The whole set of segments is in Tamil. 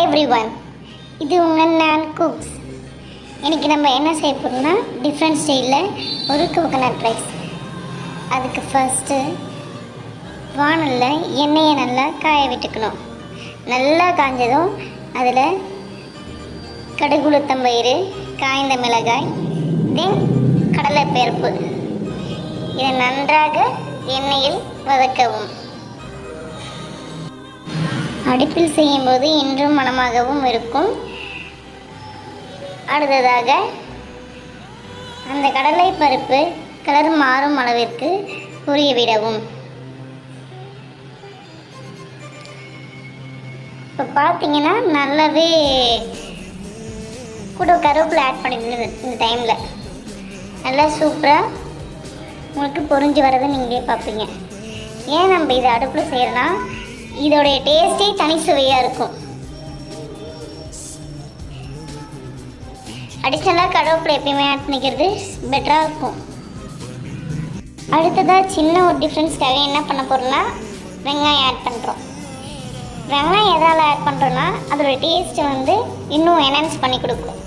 எவ்ரிவன், இது உங்கள் நான் குக்ஸ். இன்றைக்கி நம்ம என்ன செய்ய போகிறோம்னா டிஃப்ரெண்ட் ஸ்டைலில் ஒரு கோகனட் ரைஸ். அதுக்கு ஃபஸ்ட்டு வானலில் எண்ணெயை நல்லா காய விட்டுக்கணும். நல்லா காய்ஞ்சதும் அதில் கடுகு, உளுத்தம்பயிறு, காய்ந்த மிளகாய், தென் கடலைப்பருப்பு, இதை நன்றாக எண்ணெயில் வதக்கவும். அடுப்பில் செய்யும்போது இன்றும் மணமாகவும் இருக்கும். அடுத்ததாக அந்த கடலை பருப்பு கலர் மாறும் அளவிற்கு பொரிய விடவும். இப்போ பார்த்தீங்கன்னா நல்லாவே கூட கருவேப்பிலை ஆட் பண்ணிடுங்க. இந்த டைமில் நல்லா சூப்பராக உங்களுக்கு பொரிஞ்சு வரதை நீங்களே பார்ப்பீங்க. ஏன் நம்ம இதை அடுப்பில் செய்கிறோன்னா இதோடைய டேஸ்ட்டே தனி சுவையாக இருக்கும். அடிஷ்னலாக கருவேப்பிலை எப்பயுமே ஆட் பண்ணிக்கிறது பெட்டராக இருக்கும். அடுத்ததாக சின்ன ஒரு டிஃப்ரென்ஸ்க்காக என்ன பண்ண போகிறோம்னா வெங்காயம் ஆட் பண்ணுறோம். வெங்காயம் எதால் ஆட் பண்ணுறோன்னா அதோடய டேஸ்ட்டை இன்னும் என்ஹான்ஸ் பண்ணி கொடுக்கும்.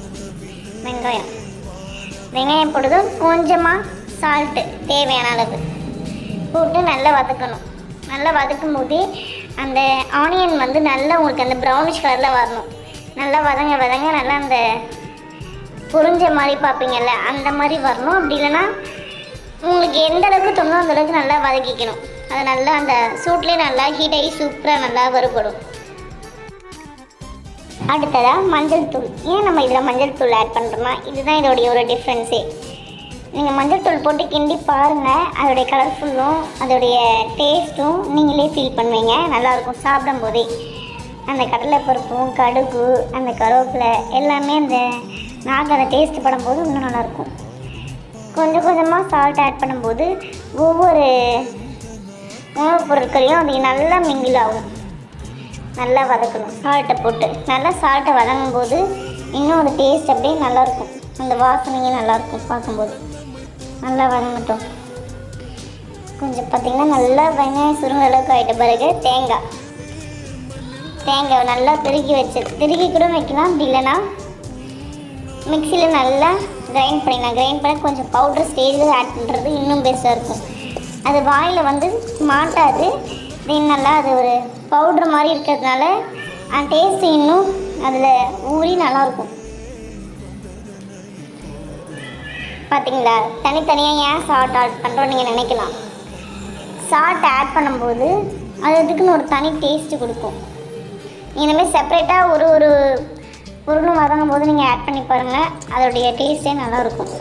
வெங்காயம் போட்டதும் கொஞ்சமாக சால்ட்டு தேவையான அளவு போட்டு நல்லா வதக்கணும். நல்லா வதக்கும் போதே அந்த ஆனியன் நல்லா உங்களுக்கு அந்த ப்ரௌனிஷ் கலரில் வரணும். நல்லா வதங்க நல்லா அந்த பொரிஞ்ச மாதிரி பார்ப்பீங்கள்ல, அந்த மாதிரி வரணும். அப்படி இல்லைன்னா உங்களுக்கு எந்த அளவுக்கு தோணுதோ அந்தளவுக்கு நல்லா வதக்கிக்கணும். அது நல்லா அந்த சூட்லேயே நல்லா ஹீட் ஆகி சூப்பராக நல்லா வறுபடும். அடுத்ததாக மஞ்சள் தூள். ஏன் நம்ம இதில் மஞ்சள் தூள் ஆட் பண்ணுறோம்னா இதுதான் இதோடைய ஒரு டிஃப்ரென்ஸே. நீங்கள் மஞ்சள் தூள் போட்டு கிண்டி பாருங்கள், அதோடைய கலர்ஃபுல்லும் அதோடைய டேஸ்ட்டும் நீங்களே ஃபீல் பண்ணுவீங்க. நல்லாயிருக்கும் சாப்பிடும் போதே. அந்த கடலைப்பருப்பும் கடுகு அந்த கருவேப்பிலை எல்லாமே அந்த நாக்கு அந்த டேஸ்ட் படும்போது இன்னும் நல்லாயிருக்கும். கொஞ்சம் கொஞ்சமாக சால்ட் ஆட் பண்ணும்போது ஒவ்வொரு உணவுப் பொருட்களையும் அது நல்லா மிங்கிள் ஆகும். நல்லா வதக்கணும். சால்ட்டை போட்டு நல்லா சால்ட்டை வதங்கும் போது இன்னும் அந்த டேஸ்ட் அப்படியே நல்லாயிருக்கும். அந்த வாசனையும் நல்லாயிருக்கும் பார்க்கும்போது. நல்லா வதங்கட்டும். கொஞ்சம் பார்த்திங்கன்னா நல்லா வெங்காயம் சுருங்க அளவுக்கு ஆகிட்ட பிறகு தேங்காய் நல்லா திருகி கூட வைக்கலாம். அப்படி இல்லைன்னா மிக்சியில் நல்லா கிரைண்ட் பண்ணிடலாம். கிரைண்ட் பண்ண கொஞ்சம் பவுடர் ஸ்டேஜில் ஆட் பண்ணுறது இன்னும் பெஸ்ட்டாக இருக்கும். அது வாயில் மாட்டாது. தென் நல்லா அது ஒரு பவுட்ரு மாதிரி இருக்கிறதுனால அந்த டேஸ்ட்டு இன்னும் அதில் ஊறி நல்லாயிருக்கும். பார்த்தீங்களா, தனித்தனியாக ஏன் சால்ட் ஆட் பண்ணுறோன்னு நீங்கள் நினைக்கலாம். சால்ட் ஆட் பண்ணும்போது அது அதுக்குன்னு ஒரு தனி டேஸ்ட்டு கொடுக்கும். இந்தமாதிரி செப்பரேட்டாக ஒரு பொருளும் வதங்கும் போது நீங்கள் ஆட் பண்ணி பாருங்கள், அதோடைய டேஸ்ட்டே நல்லாயிருக்கும்.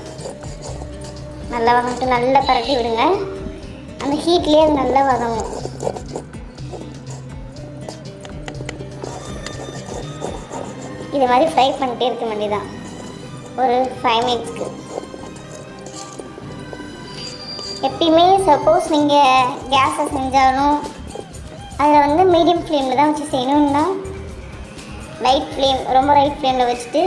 நல்லா வதங்கிட்டு நல்லா பரட்டி விடுங்க. அந்த ஹீட்லேயே அது நல்லா வதங்கும். இது மாதிரி ஃப்ரை பண்ணிட்டே இருக்க வேண்டியதான் ஒரு 5 மினிட்ஸ்க்கு. எப்பயுமே சப்போஸ் நீங்கள் கேஸை செஞ்சாலும் அதில் மீடியம் ஃப்ளேமில் தான் வச்சு செய்யணுன்னா ரொம்ப லைட் ஃப்ளேமில் வச்சுட்டு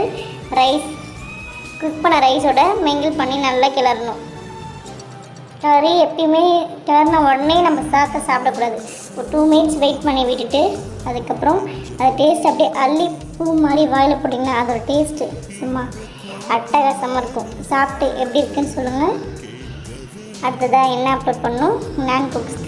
குக் பண்ண ரைஸோட மிங்கிள் பண்ணி நல்லா கிளறணும். கறி எப்பயுமே கிளறின உடனே நம்ம சாப்பிடக்கூடாது. ஒரு 2 மினிட்ஸ் வெயிட் பண்ணி விட்டுட்டு அதுக்கப்புறம் அது டேஸ்ட் அப்படியே அள்ளி பூ மாதிரி வாயில் போட்டிங்கன்னா அதோட டேஸ்ட்டு சும்மா அட்டகாசமாக இருக்கும். சாப்பிட்டு எப்படி இருக்குன்னு சொல்லுங்கள். அடுத்ததாக என்ன அப்லோட் பண்ணணும் நான் குக்ஸ்